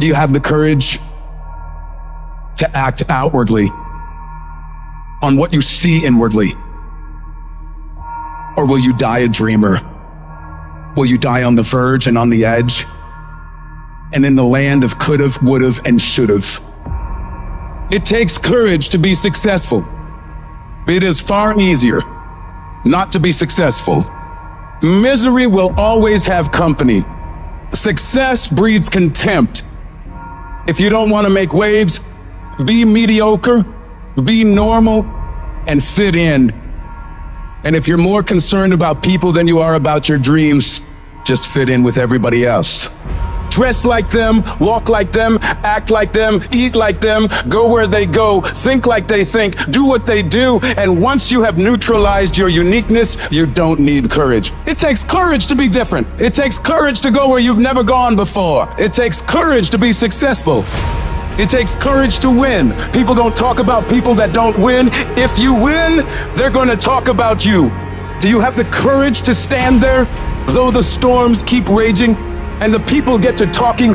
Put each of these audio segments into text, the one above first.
Do you have the courage to act outwardly on what you see inwardly? Or will you die a dreamer? Will you die on the verge and on the edge? And in the land of could've, would've, and should've. It takes courage to be successful. It is far easier not to be successful. Misery will always have company. Success breeds contempt. If you don't want to make waves, be mediocre, be normal, and fit in. And if you're more concerned about people than you are about your dreams, just fit in with everybody else. Dress like them, walk like them, act like them, eat like them, go where they go, think like they think, do what they do, and once you have neutralized your uniqueness, you don't need courage. It takes courage to be different. It takes courage to go where you've never gone before. It takes courage to be successful. It takes courage to win. People don't talk about people that don't win. If you win, they're going to talk about you. Do you have the courage to stand there, though the storms keep raging? And the people get to talking,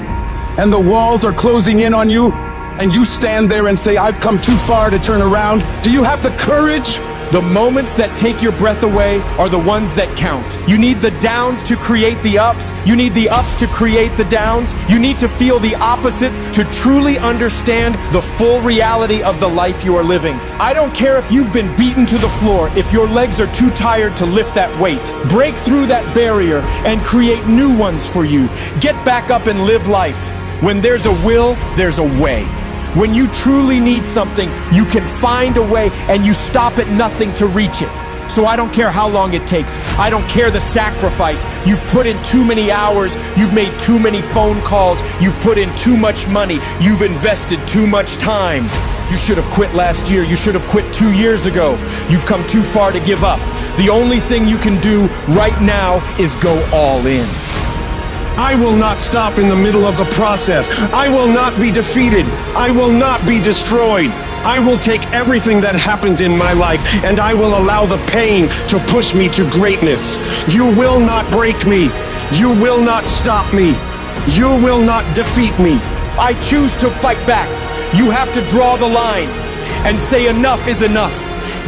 and the walls are closing in on you, and you stand there and say, I've come too far to turn around. Do you have the courage? The moments that take your breath away are the ones that count. You need the downs to create the ups. You need the ups to create the downs. You need to feel the opposites to truly understand the full reality of the life you are living. I don't care if you've been beaten to the floor, if your legs are too tired to lift that weight. Break through that barrier and create new ones for you. Get back up and live life. When there's a will, there's a way. When you truly need something, you can find a way and you stop at nothing to reach it. So I don't care how long it takes. I don't care the sacrifice. You've put in too many hours. You've made too many phone calls. You've put in too much money. You've invested too much time. You should have quit last year. You should have quit 2 years ago. You've come too far to give up. The only thing you can do right now is go all in. I will not stop in the middle of the process. I will not be defeated. I will not be destroyed. I will take everything that happens in my life and I will allow the pain to push me to greatness. You will not break me. You will not stop me. You will not defeat me. I choose to fight back. You have to draw the line and say enough is enough.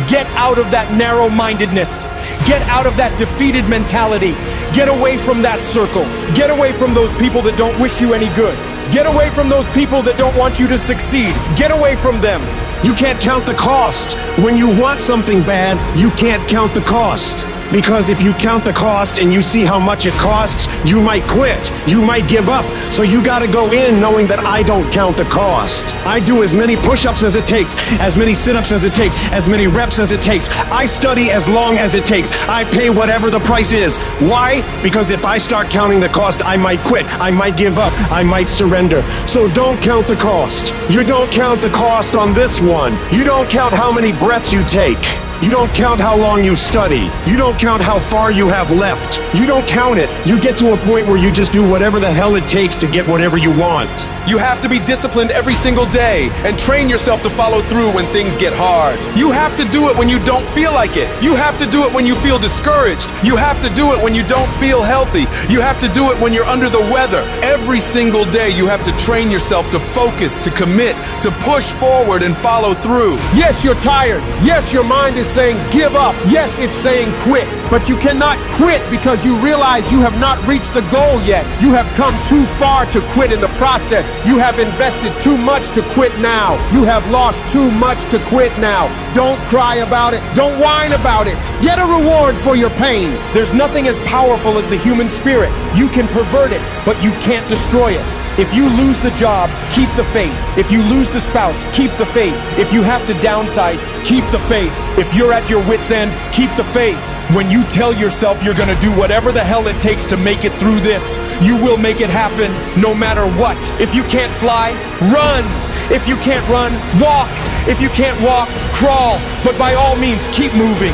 Get out of that narrow-mindedness. Get out of that defeated mentality. Get away from that circle. Get away from those people that don't wish you any good. Get away from those people that don't want you to succeed. Get away from them. You can't count the cost. When you want something bad, you can't count the cost. Because if you count the cost and you see how much it costs, you might quit. You might give up. So you gotta go in knowing that I don't count the cost. I do as many push-ups as it takes, as many sit-ups as it takes, as many reps as it takes. I study as long as it takes. I pay whatever the price is. Why? Because if I start counting the cost, I might quit. I might give up. I might surrender. So don't count the cost. You don't count the cost on this one. You don't count how many breaths you take. You don't count how long you study. You don't count how far you have left. You don't count it. You get to a point where you just do whatever the hell it takes to get whatever you want. You have to be disciplined every single day and train yourself to follow through when things get hard. You have to do it when you don't feel like it. You have to do it when you feel discouraged. You have to do it when you don't feel healthy. You have to do it when you're under the weather. Every single day you have to train yourself to focus, to commit, to push forward and follow through. Yes, you're tired. Yes, your mind is saying give up. Yes, it's saying quit. But you cannot quit because you realize you have not reached the goal yet. You have come too far to quit in the process. You have invested too much to quit now. You have lost too much to quit now. Don't cry about it. Don't whine about it. Get a reward for your pain. There's nothing as powerful as the human spirit. You can pervert it, but you can't destroy it. If you lose the job, keep the faith. If you lose the spouse, keep the faith. If you have to downsize, keep the faith. If you're at your wit's end, keep the faith. When you tell yourself you're gonna do whatever the hell it takes to make it through this, you will make it happen no matter what. If you can't fly, run. If you can't run, walk. If you can't walk, crawl. But by all means, keep moving.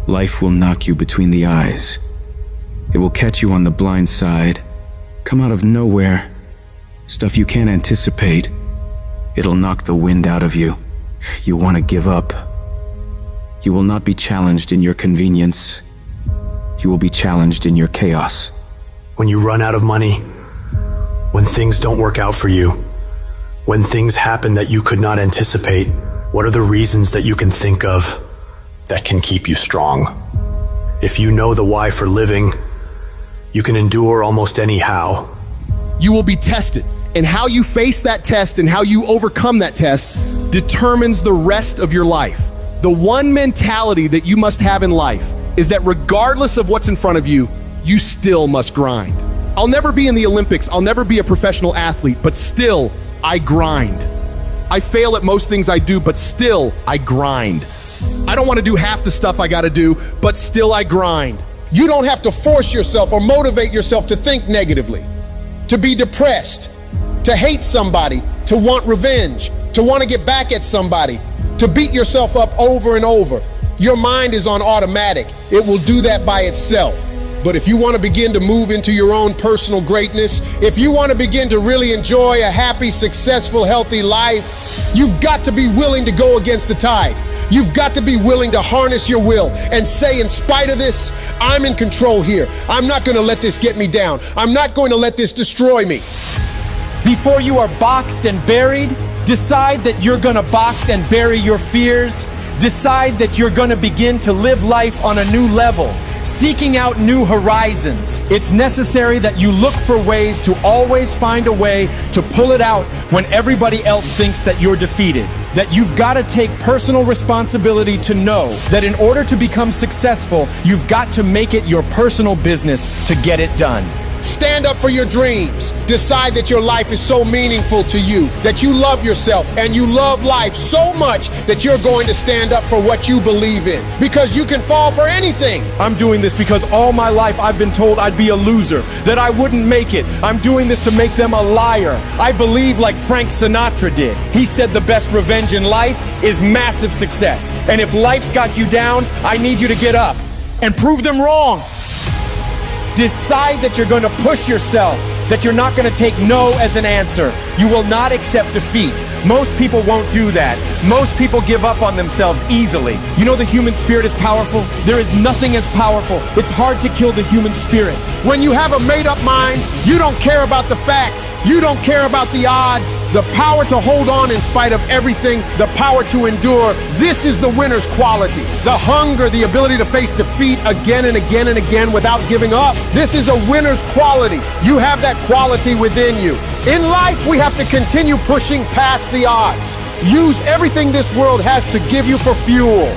Life will knock you between the eyes. It will catch you on the blind side, come out of nowhere, stuff you can't anticipate. It'll knock the wind out of you. You want to give up. You will not be challenged in your convenience. You will be challenged in your chaos. when you run out of money, when things don't work out for you, when things happen that you could not anticipate, what are the reasons that you can think of that can keep you strong? If you know the why for living, you can endure almost any how. You will be tested, and how you face that test and how you overcome that test determines the rest of your life. The one mentality that you must have in life is that regardless of what's in front of you, you still must grind. I'll never be in the Olympics, I'll never be a professional athlete, but still, I grind. I fail at most things I do, but still, I grind. I don't want to do half the stuff I gotta do, but still I grind. You don't have to force yourself or motivate yourself to think negatively, to be depressed, to hate somebody, to want revenge, to want to get back at somebody, to beat yourself up over and over. Your mind is on automatic. It will do that by itself. But if you want to begin to move into your own personal greatness, if you want to begin to really enjoy a happy, successful, healthy life, you've got to be willing to go against the tide. You've got to be willing to harness your will and say, in spite of this, I'm in control here. I'm not going to let this get me down. I'm not going to let this destroy me. Before you are boxed and buried, decide that you're going to box and bury your fears. Decide that you're going to begin to live life on a new level, seeking out new horizons. It's necessary that you look for ways to always find a way to pull it out when everybody else thinks that you're defeated. That you've got to take personal responsibility to know that in order to become successful, you've got to make it your personal business to get it done. Stand up for your dreams. Decide that your life is so meaningful to you, that you love yourself and you love life so much that you're going to stand up for what you believe in, because you can fall for anything. I'm doing this because all my life I've been told I'd be a loser, that I wouldn't make it. I'm doing this to make them a liar. I believe like Frank Sinatra did. He said the best revenge in life is massive success. And if life's got you down, I need you to get up and prove them wrong. Decide that you're going to push yourself, that you're not going to take no as an answer. You will not accept defeat. Most people won't do that. Most people give up on themselves easily. You know the human spirit is powerful? There is nothing as powerful. It's hard to kill the human spirit. When you have a made-up mind, you don't care about the facts. You don't care about the odds. The power to hold on in spite of everything, the power to endure. This is the winner's quality. The hunger, the ability to face defeat again and again and again without giving up. This is a winner's quality. You have that quality within you. In life, we have to continue pushing past the odds. Use everything this world has to give you for fuel.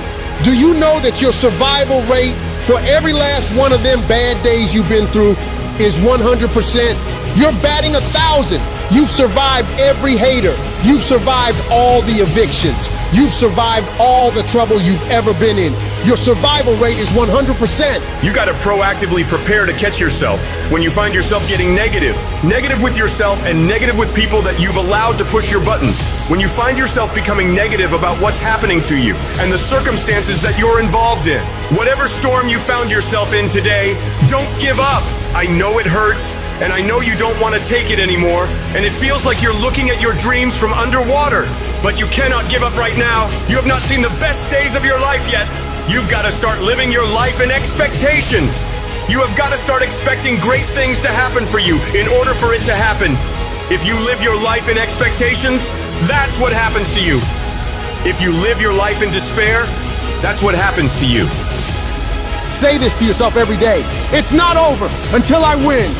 Do you know that your survival rate for every last one of them bad days you've been through is 100%? You're batting 1,000. You've survived every hater. You've survived all the evictions. You've survived all the trouble you've ever been in. Your survival rate is 100%. You gotta proactively prepare to catch yourself when you find yourself getting negative. Negative with yourself and negative with people that you've allowed to push your buttons. When you find yourself becoming negative about what's happening to you and the circumstances that you're involved in. Whatever storm you found yourself in today, don't give up. I know it hurts, and I know you don't want to take it anymore, and it feels like you're looking at your dreams from underwater. But you cannot give up right now. You have not seen the best days of your life yet. You've got to start living your life in expectation. You have got to start expecting great things to happen for you in order for it to happen. If you live your life in expectations, that's what happens to you. If you live your life in despair, that's what happens to you. Say this to yourself every day. It's not over until I win.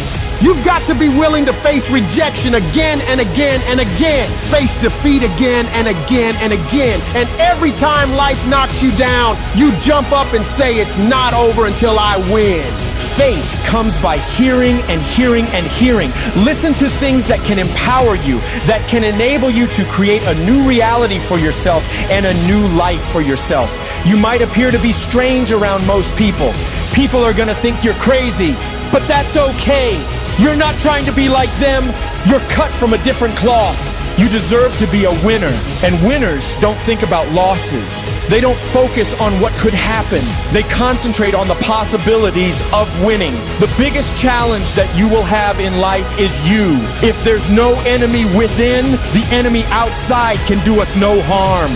You've got to be willing to face rejection again and again and again. Face defeat again and again and again. And every time life knocks you down, you jump up and say, it's not over until I win. Faith comes by hearing and hearing and hearing. Listen to things that can empower you, that can enable you to create a new reality for yourself and a new life for yourself. You might appear to be strange around most people. People are going to think you're crazy, but that's okay. You're not trying to be like them. You're cut from a different cloth. You deserve to be a winner. And winners don't think about losses. They don't focus on what could happen. They concentrate on the possibilities of winning. The biggest challenge that you will have in life is you. If there's no enemy within, the enemy outside can do us no harm.